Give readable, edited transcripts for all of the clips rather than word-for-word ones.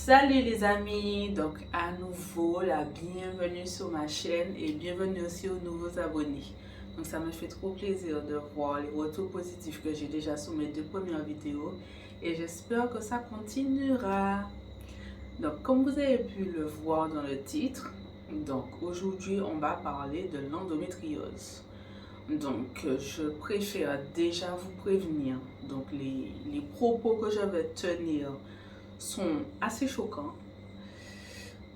Salut les amis, donc à nouveau la bienvenue sur ma chaîne et bienvenue aussi aux nouveaux abonnés. Donc ça me fait trop plaisir de voir les retours positifs que j'ai déjà sur mes deux premières vidéos et j'espère que ça continuera. Donc comme vous avez pu le voir dans le titre, donc aujourd'hui on va parler de l'endométriose. Donc je préfère déjà vous prévenir, donc les propos que je vais tenir sont assez choquants,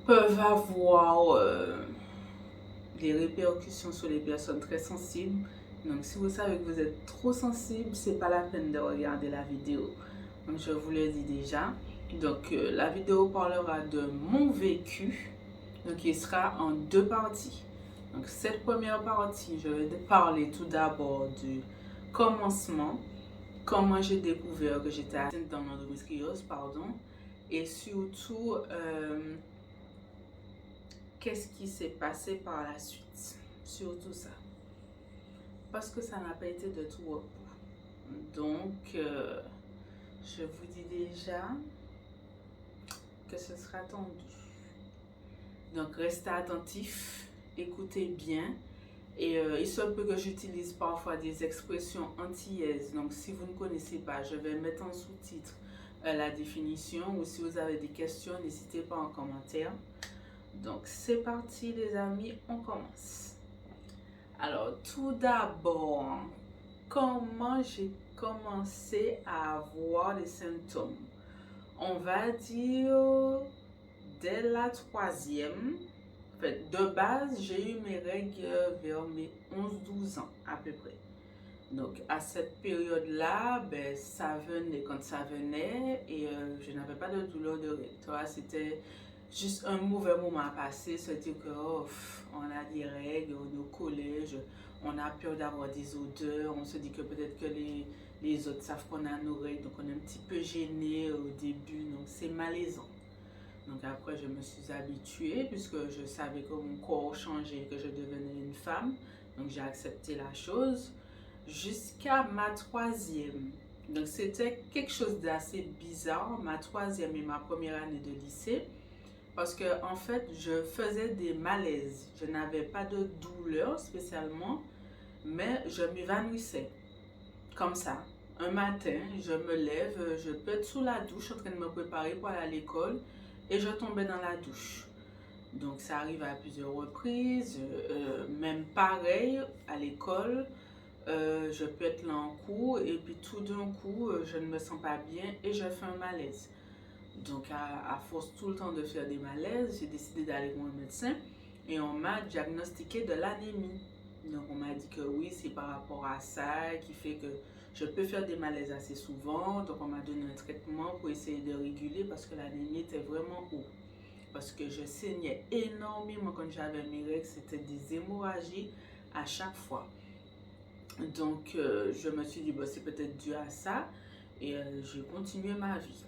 peuvent avoir des répercussions sur les personnes très sensibles. Donc si vous savez que vous êtes trop sensible, c'est pas la peine de regarder la vidéo. Donc je vous le dis déjà. Donc la vidéo parlera de mon vécu. Donc il sera en deux parties. Donc cette première partie, je vais parler tout d'abord du commencement, comment j'ai découvert que j'étais atteinte d'endométriose, pardon, et surtout qu'est-ce qui s'est passé par la suite, surtout ça, parce que ça n'a pas été de tout repos. Donc je vous dis déjà que ce sera tendu, donc restez attentifs, écoutez bien. Et il se peut que j'utilise parfois des expressions antillaises. Donc si vous ne connaissez pas, je vais mettre en sous-titre la définition, ou si vous avez des questions, n'hésitez pas en commentaire. Donc c'est parti les amis, on commence. Alors tout d'abord, comment j'ai commencé à avoir des symptômes? On va dire dès la troisième. En fait, de base, j'ai eu mes règles vers mes 11-12 ans à peu près. Donc à cette période-là, ben, ça venait quand ça venait et je n'avais pas de douleur de règles. C'était juste un mauvais moment à passer, se dire que oh, on a des règles, on est au collège, on a peur d'avoir des odeurs, on se dit que peut-être que les autres savent qu'on a nos règles, donc on est un petit peu gêné au début, donc c'est malaisant. Donc après, je me suis habituée puisque je savais que mon corps changeait, que je devenais une femme. Donc j'ai accepté la chose jusqu'à ma troisième. Donc c'était quelque chose d'assez bizarre, ma troisième et ma première année de lycée. Parce que en fait, je faisais des malaises. Je n'avais pas de douleur spécialement, mais je m'évanouissais comme ça. Un matin, je me lève, je peux être sous la douche en train de me préparer pour aller à l'école et je tombais dans la douche. Donc ça arrive à plusieurs reprises, même pareil à l'école. Je peux être là en cours et puis tout d'un coup, je ne me sens pas bien et je fais un malaise. Donc à force tout le temps de faire des malaises, j'ai décidé d'aller voir un médecin et on m'a diagnostiqué de l'anémie. Donc on m'a dit que oui, c'est par rapport à ça qui fait que je peux faire des malaises assez souvent. Donc on m'a donné un traitement pour essayer de réguler parce que l'anémie était vraiment haut. Parce que je saignais énormément quand j'avais mes règles, c'était des hémorragies à chaque fois. Donc je me suis dit, bon, c'est peut-être dû à ça et j'ai continué ma vie.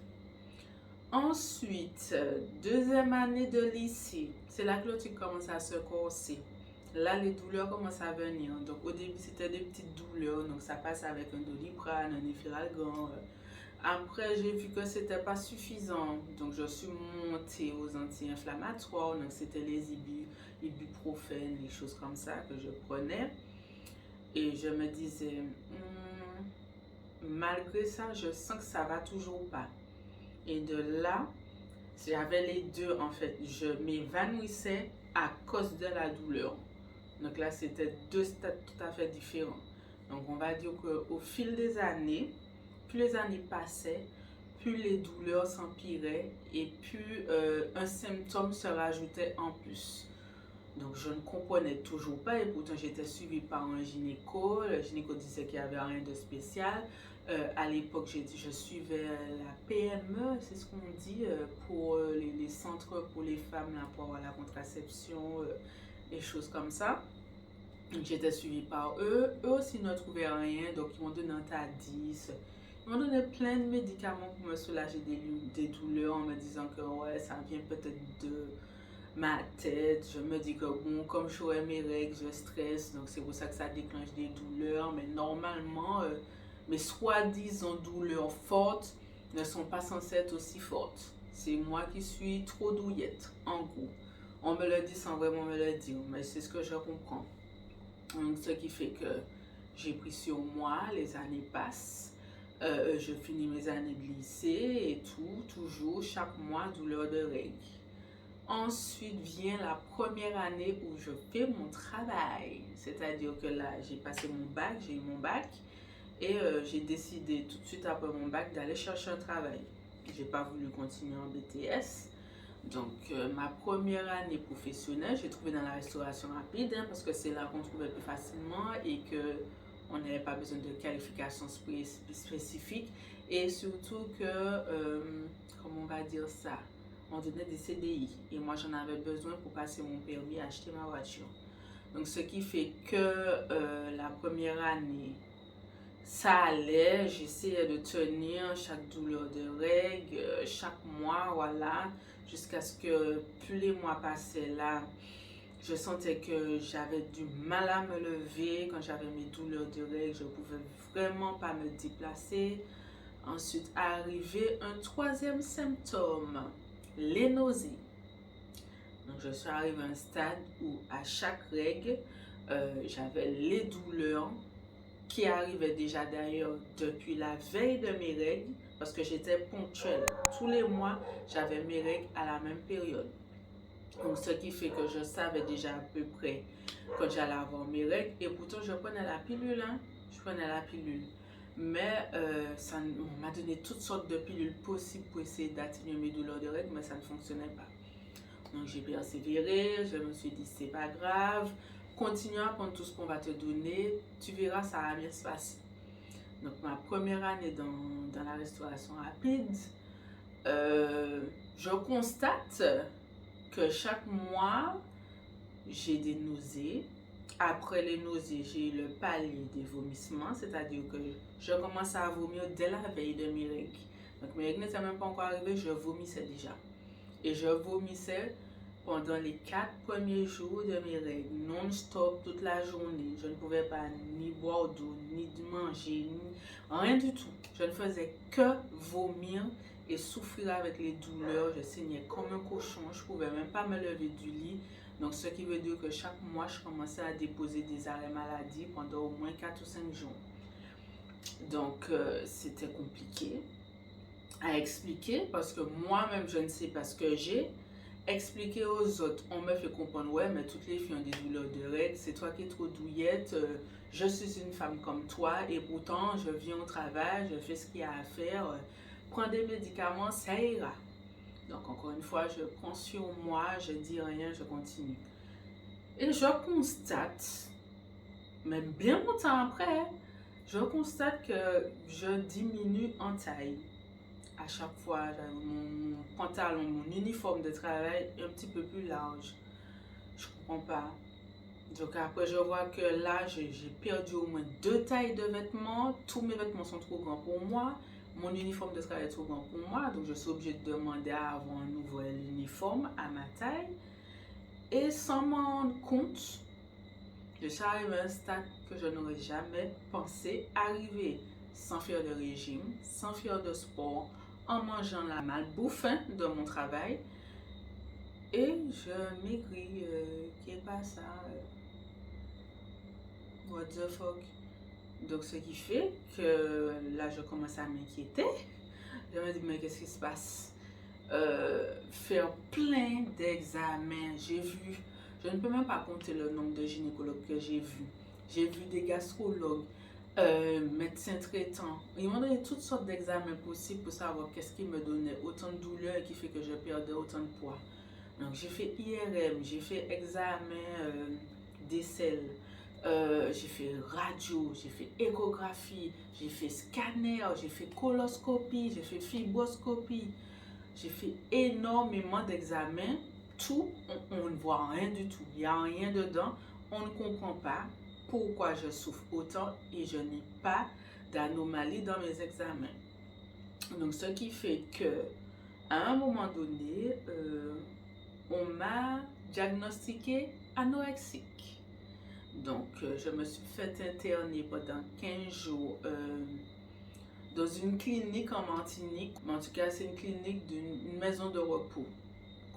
Ensuite, deuxième année de lycée, c'est là que le truc commence à se corser. Là, les douleurs commencent à venir. Donc, au début, c'était des petites douleurs. Donc, ça passe avec un Doliprane, un Efferalgan. Après, j'ai vu que c'était pas suffisant. Donc, je suis montée aux anti-inflammatoires. Donc, c'était les ibuprofènes, les choses comme ça que je prenais. Et je me disais, malgré ça, je sens que ça va toujours pas. Et de là, j'avais les deux en fait. Je m'évanouissais à cause de la douleur. Donc là, c'était deux stades tout à fait différents. Donc on va dire qu'au fil des années, plus les années passaient, plus les douleurs s'empiraient et plus un symptôme se rajoutait en plus. Donc je ne comprenais toujours pas et pourtant j'étais suivie par un gynéco. Le gynéco disait qu'il n'y avait rien de spécial. À l'époque, je suivais la PME, c'est ce qu'on dit, pour les centres pour les femmes là, pour avoir la contraception, des choses comme ça. J'étais suivie par eux. Eux aussi ne trouvaient rien, donc ils m'ont donné un Tadis. Ils m'ont donné plein de médicaments pour me soulager des douleurs en me disant que ouais, ça vient peut-être de ma tête. Je me dis que bon, comme j'aurais mes règles, je stresse, donc c'est pour ça que ça déclenche des douleurs. Mais normalement, mes soi-disant douleurs fortes ne sont pas censées être aussi fortes. c'est moi qui suis trop douillette, en gros. On me le dit sans vraiment me le dire, mais c'est ce que je comprends. Donc, ce qui fait que j'ai pris sur moi, les années passent, je finis mes années de lycée et tout, toujours, chaque mois, douleur de règles. Ensuite vient la première année où je fais mon travail, c'est-à-dire que là, j'ai passé mon bac, j'ai eu mon bac et j'ai décidé tout de suite après mon bac d'aller chercher un travail. J'ai pas voulu continuer en BTS. Donc, ma première année professionnelle, j'ai trouvé dans la restauration rapide, hein, parce que c'est là qu'on trouvait plus facilement et que on n'avait pas besoin de qualifications spécifiques. Et surtout que, comment on va dire ça, on donnait des CDI. Et moi, j'en avais besoin pour passer mon permis et acheter ma voiture. Donc, ce qui fait que la première année, ça allait, j'essayais de tenir chaque douleur de règles, chaque mois, voilà, jusqu'à ce que plus les mois passaient là, je sentais que j'avais du mal à me lever. Quand j'avais mes douleurs de règles, je ne pouvais vraiment pas me déplacer. Ensuite, arrivé un troisième symptôme, les nausées. Donc, je suis arrivée à un stade où à chaque règle, j'avais les douleurs qui arrivait déjà d'ailleurs depuis la veille de mes règles, parce que j'étais ponctuelle. Tous les mois, j'avais mes règles à la même période. Donc, ce qui fait que je savais déjà à peu près quand j'allais avoir mes règles. Et pourtant, je prenais la pilule, hein. Je prenais la pilule. Mais on m'a donné toutes sortes de pilules possibles pour essayer d'atténuer mes douleurs de règles, mais ça ne fonctionnait pas. Donc, j'ai persévéré, je me suis dit, c'est pas grave. Continue à prendre tout ce qu'on va te donner, tu verras, ça va bien se passer. Donc, ma première année dans la restauration rapide, je constate que chaque mois, j'ai des nausées. Après les nausées, j'ai le palier des vomissements, c'est-à-dire que je commence à vomir dès la veille de mes règles. Donc, mes règles n'étaient même pas encore arrivées, je vomissais déjà. Et je vomissais pendant les 4 premiers jours de mes règles, non-stop, toute la journée. Je ne pouvais pas ni boire d'eau, ni manger, ni rien du tout. Je ne faisais que vomir et souffrir avec les douleurs. Je saignais comme un cochon, je ne pouvais même pas me lever du lit. Donc, ce qui veut dire que chaque mois, je commençais à déposer des arrêts maladie pendant au moins 4 ou 5 jours. Donc, c'était compliqué à expliquer parce que moi-même, je ne sais pas ce que j'ai. Expliquer aux autres, on me fait comprendre, ouais, mais toutes les filles ont des douleurs de règles, c'est toi qui es trop douillette, je suis une femme comme toi et pourtant je viens au travail, je fais ce qu'il y a à faire, prends des médicaments, ça ira. Donc encore une fois, je prends sur moi, je dis rien, je continue. Et je constate, même bien longtemps après, je constate que je diminue en taille. À chaque fois, mon pantalon, mon uniforme de travail est un petit peu plus large. Je comprends pas. Donc après, je vois que là, j'ai perdu au moins 2 tailles de vêtements. Tous mes vêtements sont trop grands pour moi. Mon uniforme de travail est trop grand pour moi. Donc je suis obligée de demander à avoir un nouvel uniforme à ma taille. Et sans m'en rendre compte, je suis arrivée à un stade que je n'aurais jamais pensé arriver. Sans faire de régime, sans faire de sport, en mangeant la malbouffe de mon travail. Et je maigris, qui est pas ça, what the fuck. Donc ce qui fait que là je commence à m'inquiéter. Je me dis mais qu'est-ce qui se passe? Faire plein d'examens, j'ai vu, je ne peux même pas compter le nombre de gynécologues que j'ai vus. J'ai vu des gastrologues, médecins traitants. Ils m'ont donné toutes sortes d'examens possibles pour savoir qu'est-ce qui me donnait autant de douleur et qui fait que je perdais autant de poids. Donc j'ai fait IRM, j'ai fait examen d'aisselle, j'ai fait radio, j'ai fait échographie, j'ai fait scanner, j'ai fait coloscopie, j'ai fait fibroscopie. J'ai fait énormément d'examens. Tout, on ne voit rien du tout. Il n'y a rien dedans. On ne comprend pas pourquoi je souffre autant et je n'ai pas d'anomalie dans mes examens. Donc, ce qui fait que, à un moment donné, on m'a diagnostiqué anorexique. Donc, je me suis fait interner pendant 15 jours dans une clinique en Martinique. En tout cas, c'est une clinique d'une maison de repos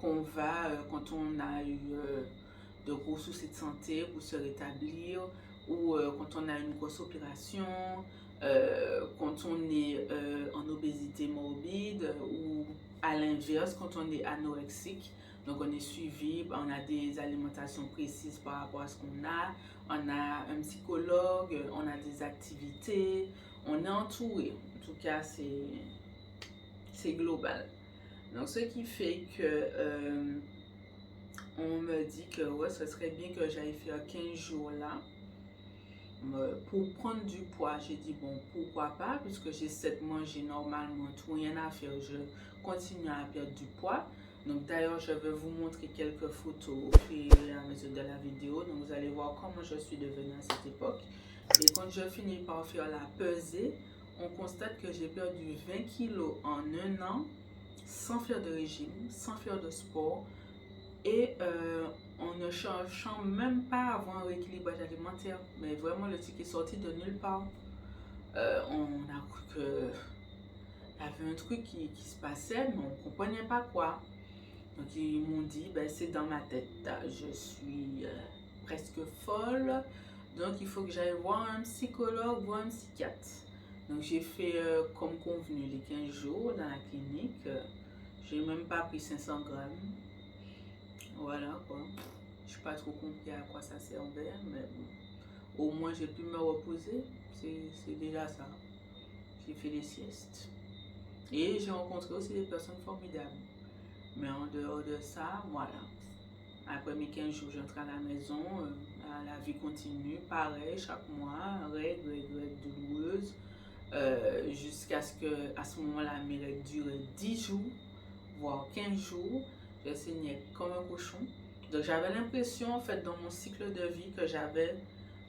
qu'on va quand on a eu de gros soucis de santé pour se rétablir, ou quand on a une grosse opération, quand on est en obésité morbide, ou à l'inverse, quand on est anorexique. Donc on est suivi, on a des alimentations précises par rapport à ce qu'on a, on a un psychologue, on a des activités, on est entouré. En tout cas, c'est global. Donc ce qui fait que on me dit que ouais, ce serait bien que j'aille faire 15 jours là pour prendre du poids. J'ai dit bon, pourquoi pas, puisque j'essaie de manger normalement, tout rien à faire, je continue à perdre du poids. Donc d'ailleurs, je vais vous montrer quelques photos au fur et à mesure de la vidéo. Donc vous allez voir comment je suis devenue à cette époque. Et quand je finis par faire la pesée, on constate que j'ai perdu 20 kilos en un an, sans faire de régime, sans faire de sport, et on ne cherchant même pas à avoir un rééquilibrage alimentaire. Mais vraiment, le truc est sorti de nulle part. On a cru que il y avait un truc qui se passait, mais on ne comprenait pas quoi. Donc ils m'ont dit, ben, c'est dans ma tête, je suis presque folle, donc il faut que j'aille voir un psychologue ou un psychiatre. Donc j'ai fait comme convenu les 15 jours dans la clinique, j'ai même pas pris 500 grammes, voilà quoi. Je n'ai pas trop compris à quoi ça servait, mais bon, au moins j'ai pu me reposer, c'est déjà ça. J'ai fait des siestes. Et j'ai rencontré aussi des personnes formidables. Mais en dehors de ça, voilà. Après mes 15 jours, j'entre à la maison, la vie continue, pareil, chaque mois, règles douloureuses, jusqu'à ce que, à ce moment-là, mes règles durent 10 jours, voire 15 jours. Je saignais comme un cochon. Donc j'avais l'impression, en fait, dans mon cycle de vie, que j'avais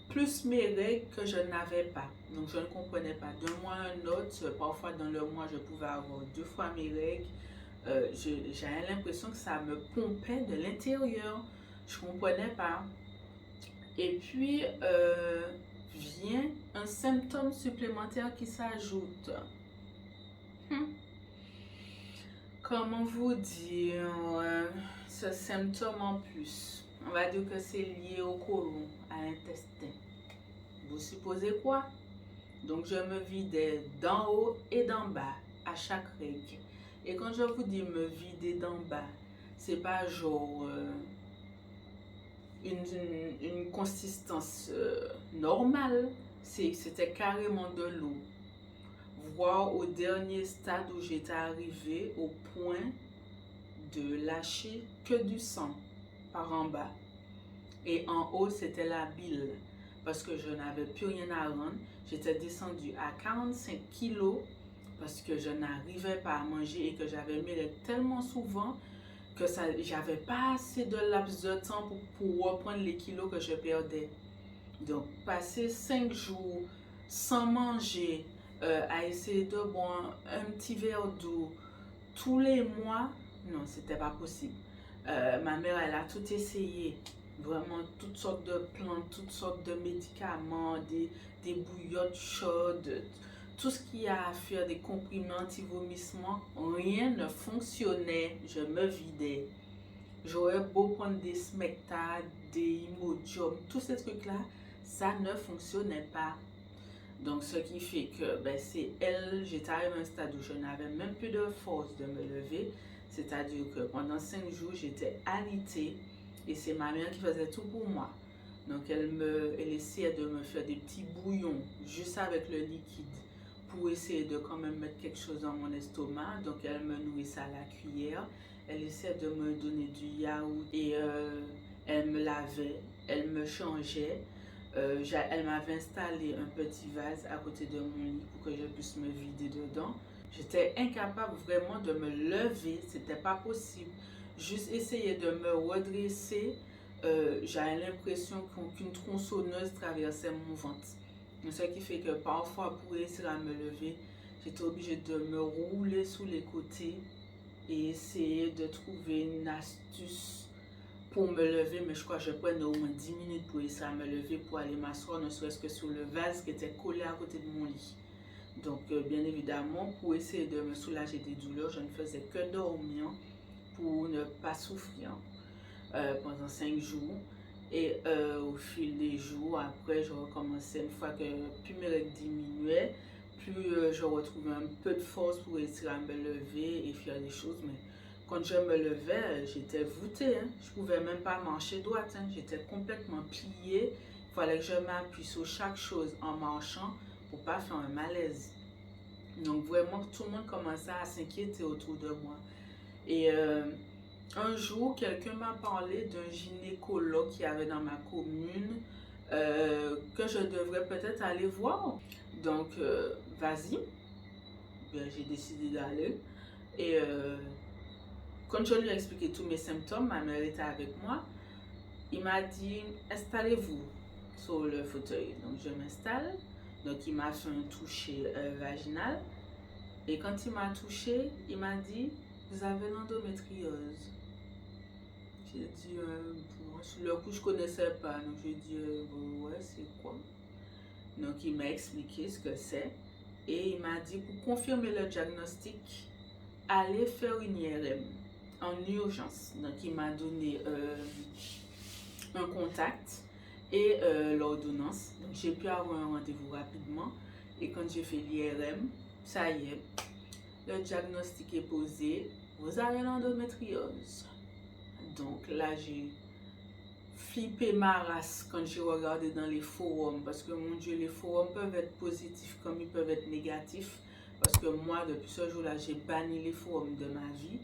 plus mes règles que je n'avais pas. Donc je ne comprenais pas. D'un mois à un autre, parfois dans le mois, je pouvais avoir 2 fois mes règles. J'avais l'impression que ça me pompait de l'intérieur. Je ne comprenais pas. Et puis, vient un symptôme supplémentaire qui s'ajoute. Comment vous dire ce symptôme en plus? On va dire que c'est lié au côlon, à l'intestin. Vous supposez quoi? Donc, je me vidais d'en haut et d'en bas à chaque règle. Et quand je vous dis me vider d'en bas, c'est pas genre une consistance normale. C'était carrément de l'eau. Voire au dernier stade où j'étais arrivée au point de lâcher que du sang par en bas. Et en haut, c'était la bile. Parce que je n'avais plus rien à rendre. J'étais descendue à 45 kilos parce que je n'arrivais pas à manger et que j'avais mêlé tellement souvent que j'avais pas assez de laps de temps pour reprendre les kilos que je perdais. Donc, passer 5 jours sans manger, à essayer de boire un petit verre d'eau tous les mois, non, c'était pas possible. Ma mère, elle a tout essayé. Vraiment, toutes sortes de plantes, toutes sortes de médicaments, des bouillottes chaudes, tout ce qu'il y a à faire, des comprimés anti-vomissement, rien ne fonctionnait. Je me vidais. J'aurais beau prendre des Smecta, des Imodium, tous ces trucs-là, ça ne fonctionnait pas. Donc, ce qui fait que ben, c'est elle, j'étais arrivée à un stade où je n'avais même plus de force de me lever. C'est-à-dire que pendant 5 jours, j'étais alitée et c'est ma mère qui faisait tout pour moi. Donc, elle essayait de me faire des petits bouillons juste avec le liquide pour essayer de quand même mettre quelque chose dans mon estomac. Donc, elle me nourrissait à la cuillère. Elle essayait de me donner du yaourt et elle me lavait, elle me changeait. Elle m'avait installé un petit vase à côté de mon lit pour que je puisse me vider dedans. J'étais incapable vraiment de me lever, c'était pas possible. Juste essayer de me redresser, j'avais l'impression qu'une tronçonneuse traversait mon ventre. Ce qui fait que parfois, pour réussir à me lever, j'étais obligée de me rouler sous les côtés et essayer de trouver une astuce pour me lever, mais je crois que je prenais au moins 10 minutes pour essayer à me lever, pour aller m'asseoir, ne serait-ce que sur le vase qui était collé à côté de mon lit. Donc, bien évidemment, pour essayer de me soulager des douleurs, je ne faisais que dormir pour ne pas souffrir pendant 5 jours. Et au fil des jours, après, je recommençais une fois que plus mes règles diminuaient, plus je retrouvais un peu de force pour réussir à me lever et faire des choses. Mais quand je me levais, j'étais voûtée. Hein. Je ne pouvais même pas marcher droite. Hein. J'étais complètement pliée. Il fallait que je m'appuie sur chaque chose en marchant pour ne pas faire un malaise. Donc vraiment, tout le monde commençait à s'inquiéter autour de moi. Et un jour, quelqu'un m'a parlé d'un gynécologue qui avait dans ma commune que je devrais peut-être aller voir. Donc, vas-y. Bien, j'ai décidé d'aller. Et quand je lui ai expliqué tous mes symptômes, ma mère était avec moi. Il m'a dit, installez-vous sur le fauteuil. Donc, je m'installe. Donc, il m'a fait un toucher vaginal. Et quand il m'a touché, il m'a dit, vous avez l'endométriose. J'ai dit, sur le coup, je ne connaissais pas. Donc, j'ai dit, ouais, c'est quoi? Donc, il m'a expliqué ce que c'est. Et il m'a dit, pour confirmer le diagnostic, allez faire une IRM en urgence. Donc, il m'a donné un contact et l'ordonnance. Donc, j'ai pu avoir un rendez-vous rapidement. Et quand j'ai fait l'IRM, ça y est, le diagnostic est posé. Vous avez l'endométriose. Donc là, j'ai flippé ma race quand j'ai regardé dans les forums. Parce que mon Dieu, les forums peuvent être positifs comme ils peuvent être négatifs. Parce que moi, depuis ce jour-là, j'ai banni les forums de ma vie.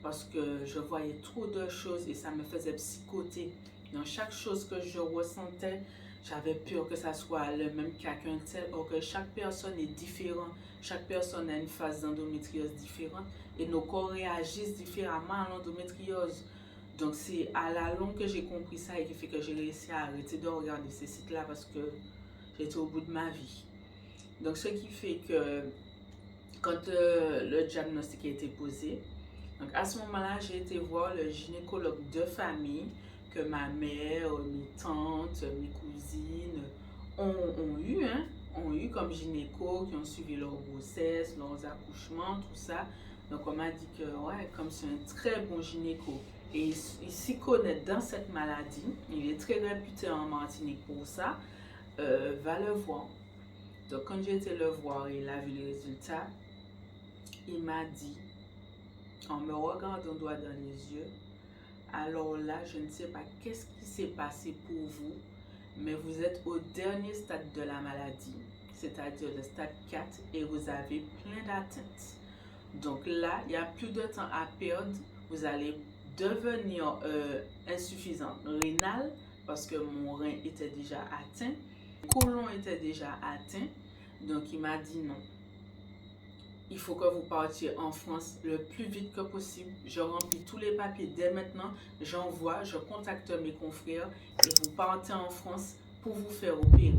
Parce que je voyais trop de choses et ça me faisait psychoter. Dans chaque chose que je ressentais, j'avais peur que ça soit le même cas qu'un tel. Or que chaque personne est différente. Chaque personne a une phase d'endométriose différente. Et nos corps réagissent différemment à l'endométriose. Donc c'est à la longue que j'ai compris ça et qui fait que j'ai réussi à arrêter de regarder ces sites-là parce que j'étais au bout de ma vie. Donc ce qui fait que quand le diagnostic a été posé, donc à ce moment-là, j'ai été voir le gynécologue de famille que ma mère, mes tantes, mes cousines ont eu comme gynéco, qui ont suivi leur grossesse, leurs accouchements, tout ça. Donc on m'a dit que ouais, comme c'est un très bon gynéco et il s'y connaît dans cette maladie, il est très réputé en Martinique pour ça, va le voir. Donc quand j'ai été le voir et il a vu les résultats, il m'a dit, en me regardant droit dans les yeux, alors là, je ne sais pas qu'est-ce qui s'est passé pour vous, mais vous êtes au dernier stade de la maladie, c'est-à-dire le stade 4, et vous avez plein d'atteintes. Donc là, il n'y a plus de temps à perdre. Vous allez devenir insuffisante rénale parce que mon rein était déjà atteint, le côlon était déjà atteint. Donc il m'a dit non. Il faut que vous partiez en France le plus vite que possible. Je remplis tous les papiers dès maintenant. J'envoie, je contacte mes confrères et vous partez en France pour vous faire opérer.